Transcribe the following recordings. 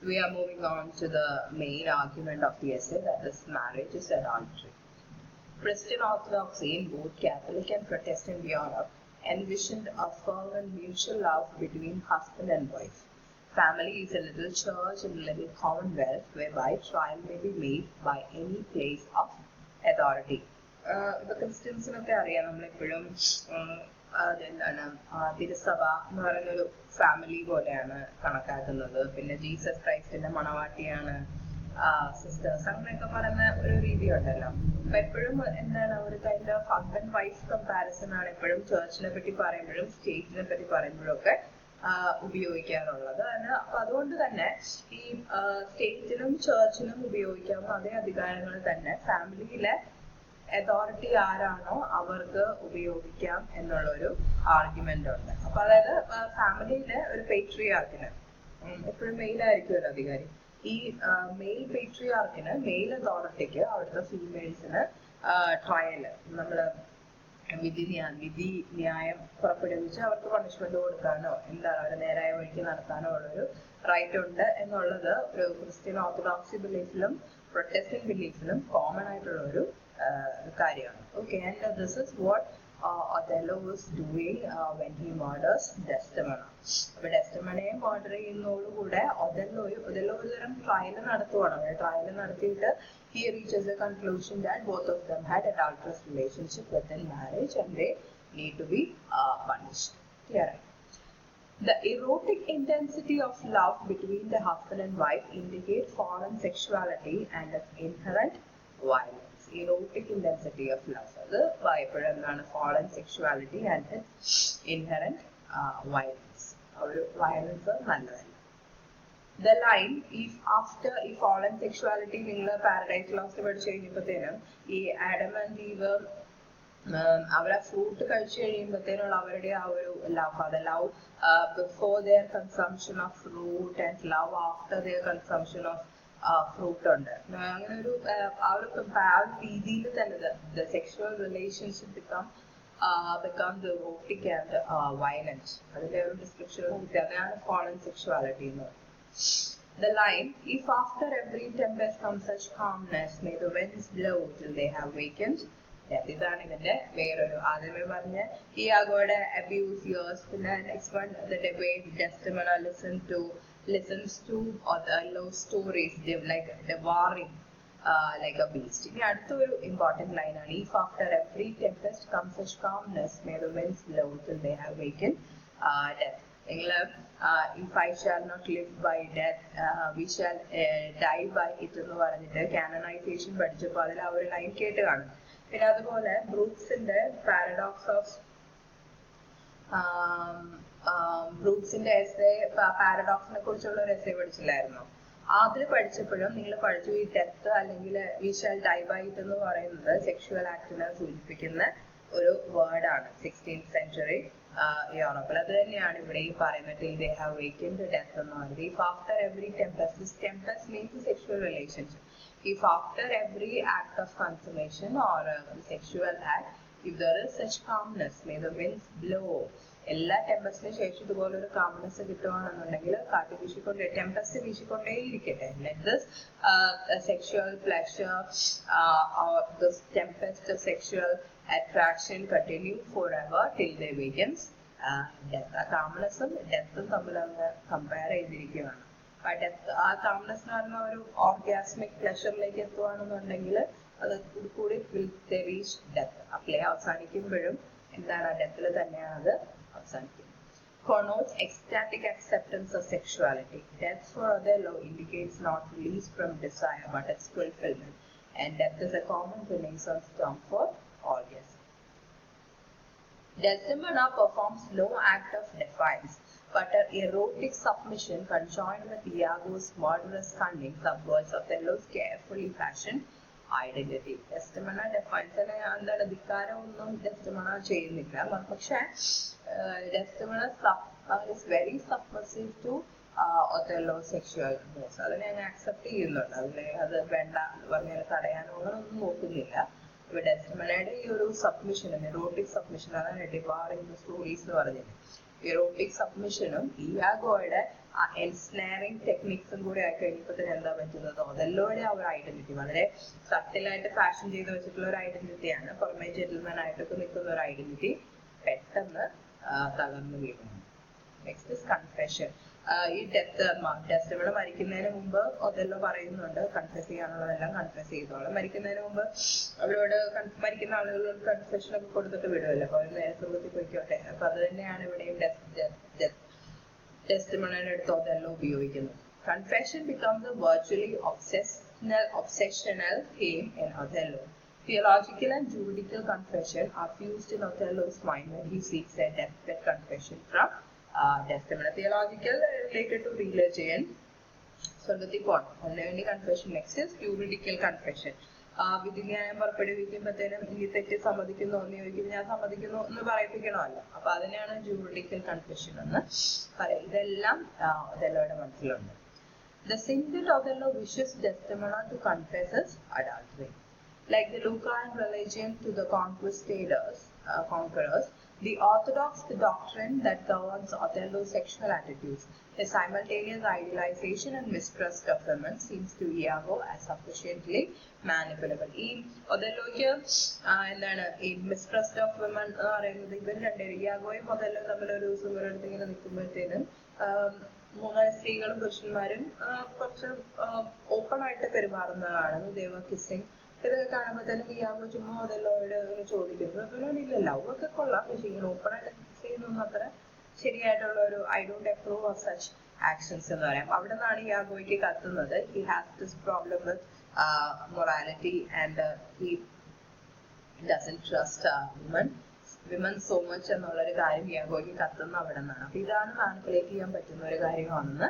We are moving on to the main argument of the essay, that is marriage is adultery. Christian Orthodoxy in both Catholic and Protestant Europe envisioned a firm and mutual love between husband and wife. Family is a little church and a little commonwealth whereby trial may be made by any place of authority. The ക്രിസ്ത്യൻസിനൊക്കെ അറിയാം, നമ്മളെപ്പോഴും അതെന്താണ് തിരുസഭ എന്ന് പറയുന്നൊരു family പോലെയാണ് കണക്കാക്കുന്നത്. പിന്നെ Jesus ക്രൈസ്റ്റിന്റെ മണവാട്ടിയാണ് sisters, അങ്ങനെയൊക്കെ പറയുന്ന ഒരു രീതി ഉണ്ടല്ലോ. അപ്പൊ എപ്പോഴും എന്താണ് ഒരു kind of husband wife comparison ആണ് എപ്പോഴും ചേർച്ചിനെ പറ്റി പറയുമ്പോഴും സ്റ്റേറ്റിനെ പറ്റി പറയുമ്പോഴും ഒക്കെ ഉപയോഗിക്കാറുള്ളത്. അപ്പൊ അതുകൊണ്ട് തന്നെ ഈ സ്റ്റേറ്റിനും ചേർച്ചിനും ഉപയോഗിക്കാവുന്ന അതേ അധികാരങ്ങൾ തന്നെ ഫാമിലിയിലെ അതോറിറ്റി ആരാണോ അവർക്ക് ഉപയോഗിക്കാം എന്നുള്ളൊരു ആർഗ്യുമെന്റ് ഉണ്ട്. അപ്പൊ അതായത് ഫാമിലിയിലെ ഒരു പേട്രിയാർക്കിന് എപ്പോഴും മെയിലായിരിക്കുമല്ലോ അധികാരി. ഈ മെയിൽ പേട്രിയാർക്കിന്, മെയിൽ അതോറിറ്റിക്ക് അവിടുത്തെ ഫീമെയിൽസിന് ട്രയല്, നമ്മള് വിധി ന്യായം പുറപ്പെടുവിച്ച് അവർക്ക് പണിഷ്മെന്റ് കൊടുക്കാനോ എന്താണ് അവരെ നേരായ വഴിക്ക് നടത്താനോ ഉള്ളൊരു റൈറ്റ് ഉണ്ട് എന്നുള്ളത് ഒരു ക്രിസ്ത്യൻ ഓർത്തഡോക്സി ബിലീഫിലും പ്രൊട്ടസ്റ്റന്റ് ബിലീഫിലും കോമൺ ആയിട്ടുള്ള ഒരു കാര്യമാണ്. Okay, and this is what Othello was doing when he murders Desdemona. അപ്പൊ ഡെസ്റ്റമണയെ മർഡർ ചെയ്യുന്നതോടുകൂടെ ഒതെല്ലോ ഒരു തരം ട്രയൽ നടത്തുവാണ്. ട്രയൽ നടത്തിയിട്ട് he reaches a conclusion that both of them had adulterous relationship within marriage and they need to be punished. Clear? The erotic intensity of love between the husband and wife indicates foreign sexuality and its inherent violence. Erotic intensity of love, അത് എപ്പോഴും എന്താണ് foreign sexuality and its inherent violence. ഒരു violence നല്ലതല്ല. The line, if foreign sexuality നിങ്ങൾ Paradise Lost പഠിച്ചു കഴിഞ്ഞപ്പോഴത്തേനും ഈ Adam and Eve അവരെ ഫ്രൂട്ട് കഴിച്ചു കഴിയുമ്പോഴത്തേനുള്ള അവരുടെ ആ ഒരു ലവ്, അത് love before their consumption of fruit and love after their consumption of fruit ഉണ്ട്. അങ്ങനെ ഒരു ആ ഒരു രീതിയിൽ തന്നെ the sexual relationship becomes erotic and violent. അതിന്റെ ഒരു ഡിസ്ക്രിപ്ഷൻ അതാണ് foreign sexuality എന്ന് പറയുന്നത്. The line, if after every tempest comes such calmness, may the winds blow till they have wakened. ഇതാണ് ഇതിന്റെ വേറൊരു ആദ്യമേ പറഞ്ഞ ഇയാഗോയുടെ അബ്യൂസ് ഇയേഴ്സ്. പിന്നെ next one the debate Desdemona listens to Othello's stories like devouring like a beast. ഇനി അടുത്തൊരു important ലൈനാണ്, if after every tempest comes such calmness, may the winds blow till they have wakened death. നിങ്ങള് if I shall not live by death, we shall die by it എന്ന് പറഞ്ഞിട്ട് canonisation പഠിച്ചപ്പോൾ അതിൽ ആ ഒരു ലൈൻ കേട്ട് കാണും. പിന്നെ അതുപോലെ ബ്രൂക്സിന്റെ പാരഡോക്സ് ഓഫ് ബ്രൂക്സിന്റെ എസ്സേ പാരഡോക്സിനെ കുറിച്ചുള്ള ഒരു എസ്സേ പഠിച്ചില്ലായിരുന്നോ? അതിൽ പഠിച്ചപ്പോഴും നിങ്ങൾ പഠിച്ചു ഈ ഡെത്ത് അല്ലെങ്കിൽ we shall die by it എന്ന് പറയുന്നത് സെക്ഷുവൽ ആക്ടിനെ സൂചിപ്പിക്കുന്ന ഒരു വേർഡാണ് 16th century യൂറോപ്പിൽ. അത് തന്നെയാണ് ഇവിടെ ഈ പറയുന്നത് till they have wakened death എന്ന് പറയുന്നത്. If after every tempest, this tempest means the sexual relationship. If after every act of consummation or sexual act, if there is such calmness, may the winds blow. എല്ലാ ടെമ്പസ്റ്റിന് ശേഷം ഇതുപോലെ ഒരു calmness കിട്ടുകയാണെന്നുണ്ടെങ്കിൽ കാറ്റ് വീശിക്കൊണ്ടേ Tempest വീശിക്കൊണ്ടേയിരിക്കട്ടെ. Let this sexual pleasure or this tempest of sexual attraction continue forever till they wakens death. ആ കാംനെസ്സും ഡെത്തും തമ്മിൽ അങ്ങ് compare ചെയ്തിരിക്കുകയാണ്. ആ കാംനെസ് എന്ന് പറയുന്ന ഒരു ഓർഗാസ്മിക് പ്ലഷറിലേക്ക് എത്തുകയാണെന്നുണ്ടെങ്കിൽ അത് കൂടി വിൽ റീച്ച് ഡെത്ത്. ആ പ്ലേ അവസാനിക്കുമ്പോഴും എന്താണ് ആ ഡെത്തിൽ തന്നെയാണ് അത് അവസാനിക്കുന്നത്. Connotes ecstatic acceptance of sexuality. Death for Othello indicates not release from desire but its fulfillment, and death is a common Renaissance term for orgasm. Desdemona performs no act of defiance, but her erotic submission conjoined with Iago's murderous cunning subverts Othello's carefully fashioned identity. Desdemona defiance എന്താണ് ധിക്കാരമൊന്നും Desdemona ചെയ്യുന്നില്ല, പക്ഷെ Desdemona is very subversive to Othello's sexual moves. അതിനെ അങ്ങ് accept ചെയ്യുന്നുണ്ട്. അത് വേണ്ട പറഞ്ഞാൽ തടയാനോ ഒന്നും നോക്കുന്നില്ല. ഇപ്പൊ ഡെസ്ഡെമോണയുടെ ഈ ഒരു സബ്മിഷൻ, എറോട്ടിക് സബ്മിഷൻ, അതാണ് ഡിവാറിംഗ് ദ സ്റ്റോറീസ് എന്ന് പറഞ്ഞത്. എറോട്ടിക് സബ്മിഷനും ഇയാഗോയുടെ ensnaring ടെക്നിക്സും കൂടെ ആയി കഴിഞ്ഞപ്പോൾ തന്നെ എന്താ പറ്റുന്നത്, ഒതെല്ലോയുടെ ആ ഒരു ഐഡന്റിറ്റി വളരെ സട്ടിലായിട്ട് ഫാഷൻ ചെയ്ത് വെച്ചിട്ടുള്ള ഒരു ഐഡന്റിറ്റിയാണ്. പുറമെ ജെന്റിൽമാൻ ആയിട്ടൊക്കെ നിൽക്കുന്ന ഒരു ഐഡന്റിറ്റി പെട്ടെന്ന് തകർന്നു വീഴുന്നു. Next is confession. ഈ ഡെസ്റ്റിമോണ മരിക്കുന്നതിന് മുമ്പ് ഒതെല്ലോ പറയുന്നുണ്ട് കൺഫെസ് ചെയ്യാനുള്ളതെല്ലാം കൺഫെസ് ചെയ്തോളാം. മരിക്കുന്നതിന് മുമ്പ് അവരോട് മരിക്കുന്ന ആളുകളോട് കൺഫെഷൻ ഒക്കെ കൊടുത്തിട്ട് വിടുമല്ലോ, അപ്പൊ അവർ നേരെ സ്വർഗ്ഗത്തിൽ പോയിക്കോട്ടെ. അപ്പൊ അത് തന്നെയാണ് ഇവിടെയും ഡെസ്റ്റിമോണയുടെ അടുത്ത് ഒതെല്ലോ ഉപയോഗിക്കുന്നത്. Confession becomes a virtually obsessional theme in Othello. Theological and juridical confession are fused in Othello's mind when he seeks a deathbed confession from Desdemona. Theological related to religion, സ്വർഗത്തിൽ പോകണം, അതിനുവേണ്ടി confession. Next is juridical confession. വിധിന്യായം പുറപ്പെടുവിക്കുമ്പോഴത്തേനും ഈ തെറ്റ് സമ്മതിക്കുന്നു എന്ന് ചോദിക്കുമ്പോൾ ഞാൻ സമ്മതിക്കുന്നു എന്ന് പറയിപ്പിക്കണമല്ലോ, അപ്പൊ അതിനെയാണ് ജൂറിഡിക്കൽ കൺഫെഷൻ എന്ന് പറയാം. ഇതെല്ലാം ഒതെല്ലോയുടെ മനസ്സിലുണ്ട്. The sin that Othello wishes Desdemona to confess is adultery. Like the Lucaran religion to the conquerors, the orthodox doctrine that governs Othello's sexual attitudes, the simultaneous idealization and mistrust of women, seems to Iago as sufficiently manipulable. ഈ ഒതെല്ലോയ്ക്ക് എന്താണ് ഈ mistrust of women എന്ന് പറയുന്നത്, ഇവർ രണ്ടുപേരും ഇയാഗോയും ഒതെല്ലോ തമ്മിൽ ഒരു ദിവസം ഇവരടുത്ത് ഇങ്ങനെ നിൽക്കുമ്പോഴത്തേനും മൂന്ന് സ്ത്രീകളും പുരുഷന്മാരും കുറച്ച് ഓപ്പൺ ആയിട്ട് പെരുമാറുന്നതാണ്. ദേവ കിസ്സിങ് ഇതൊക്കെ കാണുമ്പോൾ തന്നെ ഇയാഗോ ചുമ്മാ ഒതെല്ലോയോട് ചോദിക്കുന്നു. ഇല്ല ലവ് ഒക്കെ കൊള്ളാം, പക്ഷെ ഇങ്ങനെ ഓപ്പൺ ആയിട്ട് കിസ് ചെയ്യുന്നൊന്നും അത്ര ശരിയായിട്ടുള്ള ഒരു I don't approve of such actions എന്ന് പറയാം. അവിടെ നിന്നാണ് ഇയാഗോയ്ക്ക് കത്തുന്നത്. He has this problem with morality and he doesn't trust women so much എന്നുള്ളൊരു കാര്യം ഇയാഗോയ്ക്ക് കത്തുന്ന അവിടെ നിന്നാണ്. അപ്പൊ ഇതാണ് മാനിപ്പുലേറ്റ് ചെയ്യാൻ പറ്റുന്ന ഒരു കാര്യമാണെന്ന്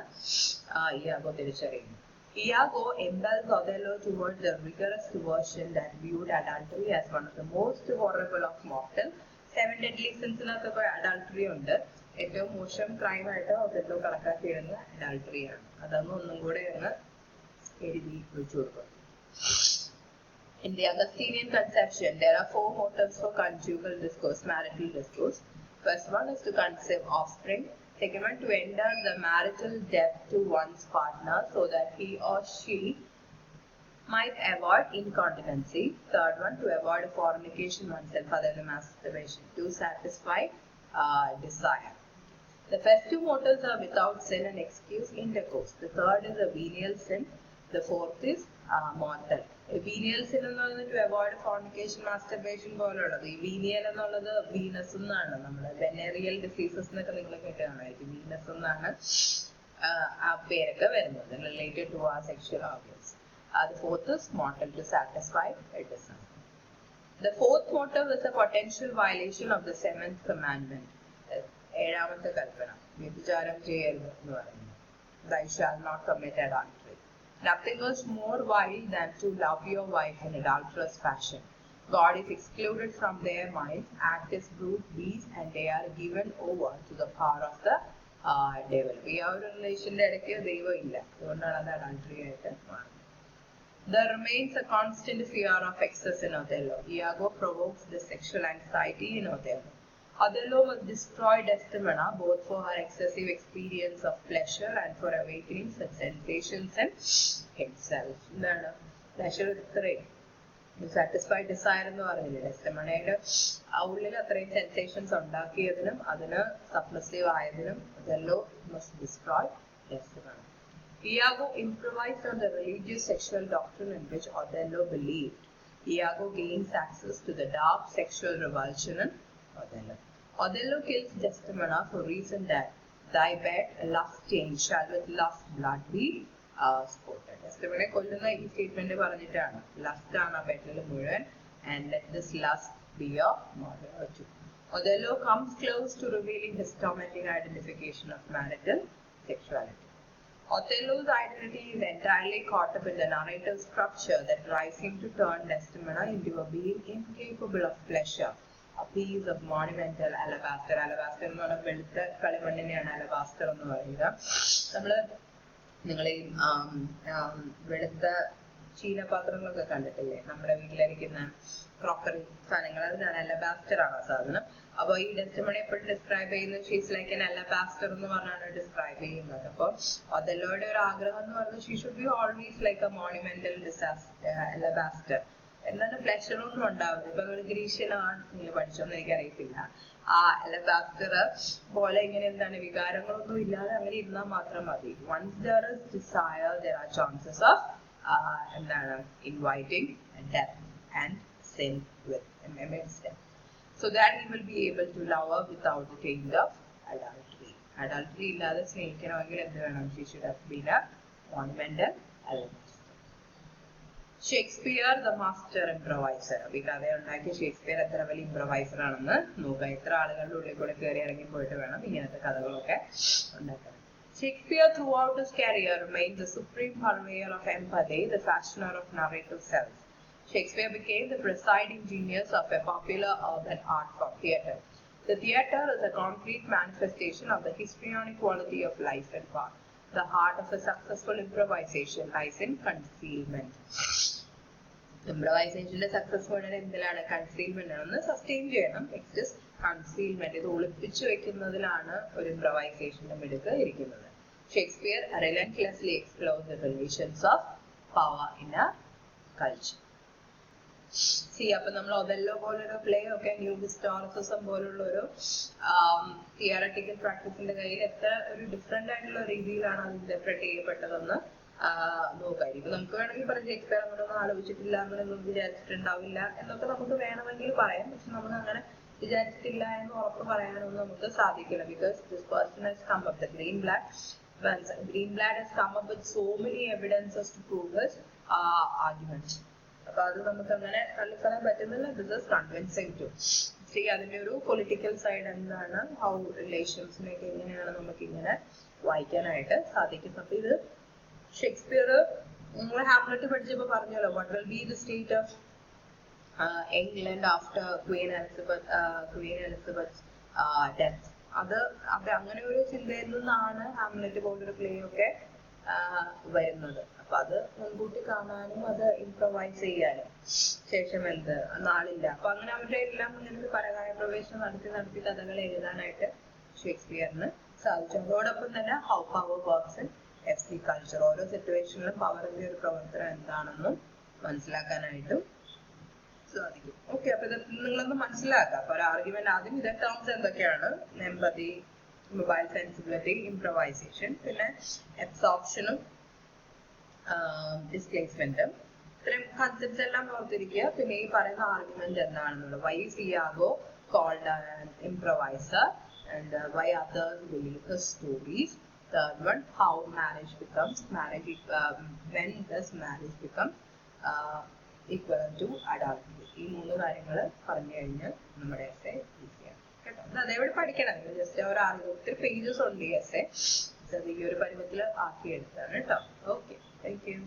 ഇയാഗോ തിരിച്ചറിയുന്നു. Iago impels Othello towards a rigorous version that viewed adultery as one of the most horrible of mortal. 7 deadly sins നകത്തൊക്കെ adultery ഉണ്ട്. ഏറ്റവും മോശം ക്രൈം ആയിട്ട് ഒതെല്ലോ കണക്കാക്കിയിരുന്ന അഡൾട്ടറിയാണ്. അതൊന്നും ഒന്നും കൂടെ ഒന്ന് എഴുതി വെച്ചു കൊടുക്കും. In the Augustinian conception, there are 4 motives for conjugal discourse, marital discourse. First one is to conceive offspring. Second one, to enter the marital debt to one's partner so that he or she might avoid incontinency. Third one, to avoid fornication oneself, other than masturbation, to satisfy desire. The first 2 motives are without sin and excuse intercourse. The third is a venial sin. The fourth is mortal. Venial sin എന്ന് പറയുന്നത് to avoid fornication, masturbation പോലുള്ളത്. ഈ വീനിയൽ എന്നുള്ളത് Venus എന്നാണ്. നമ്മുടെ venereal diseases എന്നൊക്കെ നിങ്ങൾ കേട്ടതാണായിരിക്കും. Venus എന്നാണ് ആ പേരൊക്കെ വരുന്നത്, related to our sexual organs. The fourth is mortal, to satisfy a desire. The fourth motive is a potential violation of the 7th commandment. 7ാമത്തെ കൽപ്പന, വ്യഭിചാരം ചെയ്യരുത് എന്ന് പറയുന്നത്. Thou shalt not commit adultery. Nothing was more vile than to love your wife in adulterous fashion. God is excluded from their minds, act as brute beasts, and they are given over to the power of the devil. ഈ ആ ഒരു റിലേഷന്റെ ഇടയ്ക്ക് ദൈവം ഇല്ല, അതുകൊണ്ടാണ് അത് adultery ആയിട്ട് മാറുന്നത്. There remains a constant fear of excess in Othello. Iago provokes the sexual anxiety in Othello. Othello must destroy Desdemona both for her excessive experience of pleasure and for awakening such sensations in himself. എന്താണ് pleasure ഇത്രയും satisfied desire എന്ന് പറഞ്ഞില്ലേ, ഡെസ്ഡെമോണയുടെ ഉള്ളിൽ അത്രയും sensations ഉണ്ടാക്കിയതിനും അതിന് submissive ആയതിനും Othello must destroy Desdemona. Iago improvised on the religious sexual doctrine in which Othello believed. Iago gains access to the dark sexual revulsion in Othello. Othello kills Desdemona for reason that thy bed, lust stained, shall with lust blood be sported. Desdemona കൊല്ലുന്ന ഈ statement പറഞ്ഞിട്ടാണ് lust ആണ് ആ ബെഡിൽ മുഴുവൻ, and let this lust be your mother too. Othello comes close to revealing his tormenting identification of marital sexuality. Othello's identity is entirely caught up in the narrative structure that drives him to turn Desdemona into a being incapable of pleasure, a piece of monumental alabaster. Alabaster എന്ന് പറഞ്ഞാൽ വെളുത്ത കളിമണ്ണിനെയാണ് alabaster എന്ന് പറയുക. നിങ്ങൾ വെളുത്ത ചീനപാത്രങ്ങളൊക്കെ കണ്ടിട്ടില്ലേ, നമ്മുടെ വീട്ടിലിരിക്കുന്ന ക്രോക്കറി സാധനങ്ങൾ, അതിനാണ് അലബാസ്റ്റർ ആണ് സാധനം. അപ്പൊ ഈ ഡെസ്റ്റിമോണി എപ്പോഴും ഡിസ്ക്രൈബ് ചെയ്യുന്നത് ഷീസ് ലൈക്ക് എൻ അലബാസ്റ്റർ എന്ന് പറഞ്ഞാണ് ഡിസ്ക്രൈബ് ചെയ്യുന്നത്. അപ്പൊ ഒതല്ലോയുടെ ഒരു ആഗ്രഹം എന്ന് പറയുന്നത് she should be always like a monumental alabaster. എന്താണ് പ്ലഷർ ഒന്നും ഉണ്ടാവില്ല. ഇപ്പൊ ഗ്രീഷ്യനാണ് നിങ്ങൾ പഠിച്ചോന്ന് എനിക്കറിയത്തില്ല. ആ അലബാസ്റ്റർ പോലെ ഇങ്ങനെ എന്താണ് വികാരങ്ങളൊന്നും ഇല്ലാതെ അങ്ങനെ ഇരുന്നാൽ മാത്രം മതി. Once there is desire there are chances of എന്താണ് inviting death and sin with immense depth, so that he will be able to love her without the taint of adultery. Adultery illade സ്നേഹിക്കണമെങ്കിൽ എന്ത് വേണം? She should have been a monumental alabasta. Shakespeare the master improviser. അപ്പൊ ഈ കഥ ഉണ്ടാക്കിയ Shakespeare എത്ര വലിയ ഇംപ്രവൈസർ ആണെന്ന് നോക്കാം. എത്ര ആളുകളുടെ ഉള്ളിൽ കൂടെ കയറി ഇറങ്ങി പോയിട്ട് വേണം ഇങ്ങനത്തെ കഥകളൊക്കെ ഉണ്ടാക്കാൻ. Shakespeare throughout his career remained the supreme purveyor of empathy, the fashioner of narrative self. Shakespeare became the presiding genius of a popular urban art form, theatre. The theatre is a concrete manifestation of the histrionic quality of life and power. The heart of a successful improvisation lies in concealment. Improvisation's successful എന്തിലാണ്? Concealment ആണ്. Sustain ചെയ്യണം. Next concealment. ഇത് ഒളിപ്പിച്ചു വെക്കുന്നതിലാണ് ഒരു ഇംപ്രവൈസേഷന്റെ മിടുക്ക് ഇരിക്കുന്നത്. Shakespeare relentlessly explores the relations of power in a culture. അപ്പൊ നമ്മൾ ഒതല്ലോ പോലൊരു പ്ലേ ഒക്കെ ന്യൂ ഹിസ്റ്റോറിസിസം പോലുള്ള ഒരു തിയററ്റിക്കൽ പ്രാക്ടീസിന്റെ കയ്യിൽ എത്ര ഒരു ഡിഫറെന്റ് ആയിട്ടുള്ള രീതിയിലാണ് അത് ഇന്റർപ്രറ്റ് ചെയ്യപ്പെട്ടതെന്ന് നോക്കായിരിക്കും. നമുക്ക് വേണമെങ്കിൽ പറയാം ഷേക്സ്പിയർ അങ്ങനെയൊന്നും ആലോചിച്ചിട്ടില്ല, അങ്ങനെയൊന്നും വിചാരിച്ചിട്ടുണ്ടാവില്ല എന്നൊക്കെ നമുക്ക് വേണമെങ്കിൽ പറയാം. പക്ഷെ നമുക്ക് അങ്ങനെ വിചാരിച്ചിട്ടില്ല എന്ന് ഉറപ്പ് പറയാനൊന്നും നമുക്ക് സാധിക്കില്ല. Because this person has come up, the Greenblatt has come up with so many evidences to prove his argument. അപ്പൊ അത് നമുക്ക് അങ്ങനെ തള്ളിക്കളയാൻ പറ്റുന്നില്ല. This is convincing too. അതിന്റെ ഒരു പൊളിറ്റിക്കൽ സൈഡ് എന്താണ്, ഹൗ റിലേഷൻസിനെയൊക്കെ എങ്ങനെയാണ് നമുക്ക് ഇങ്ങനെ വായിക്കാനായിട്ട് സാധിക്കുന്നത്. അപ്പൊ ഇത് ഷേക്സ്പിയർ നിങ്ങൾ ഹാംലെറ്റ് പഠിച്ചപ്പോ പറഞ്ഞല്ലോ, what will be the state of England after Queen Elizabeth death. അത് അങ്ങനെ ഒരു ചിന്തയിൽ നിന്നാണ് ഹാംലെറ്റ് പോലൊരു പ്ലേ ഒക്കെ വരുന്നത്. അപ്പൊ അത് മുൻകൂട്ടി കാണാനും അത് ഇംപ്രവൈസ് ചെയ്യാനും ശേഷം എന്ത് നാളില്ല. അപ്പൊ അങ്ങനെ അവരുടെ എല്ലാം ഇങ്ങനെ പരകായ പ്രവേശനം നടത്തി കഥകൾ എഴുതാനായിട്ട് ഷേക്സ്പിയറിന് സാധിച്ചു. അതോടൊപ്പം തന്നെ how power works in every culture. ഓരോ സിറ്റുവേഷനിലും പവറിന്റെ ഒരു പ്രവർത്തനം എന്താണെന്നും മനസ്സിലാക്കാനായിട്ടും സാധിക്കും. ഓക്കെ, അപ്പൊ ഇത് നിങ്ങളൊന്ന് മനസ്സിലാക്കാം. അപ്പൊ ഒരു ആർഗ്യുമെന്റ് ആദ്യം ഇതേ ടേംസ് എന്തൊക്കെയാണ്? എംപതി, മൊബൈൽ സെൻസിബിലിറ്റി, ഇംപ്രവൈസേഷൻ, പിന്നെ അബ്സോർപ്ഷനും ഡിസ്പ്ലേസ്മെന്റും. ഇത്രയും കൺസെപ്റ്റ്സ് എല്ലാം ഓർത്തിരിക്കുക. പിന്നെ ഈ പറയുന്ന ആർഗ്യുമെന്റ് എന്താണെന്നുള്ളത്. Why is Iago called an improviser and why others believe his stories. Third one, how marriage becomes when does marriage become equivalent to adultery. ഈ 3 കാര്യങ്ങൾ പറഞ്ഞു കഴിഞ്ഞാൽ നമ്മുടെ എസ്സേ ഈസിയാണ് കേട്ടോ. അത് അതേപോലെ പഠിക്കണം. ജസ്റ്റ് ഒരു ഒത്തിരി പേജസ് ഉണ്ട് ഈ എസ്സേ. അത് ഈ ഒരു പരുവത്തിൽ ആക്കിയെടുത്താണ് കേട്ടോ. Okay, thank you.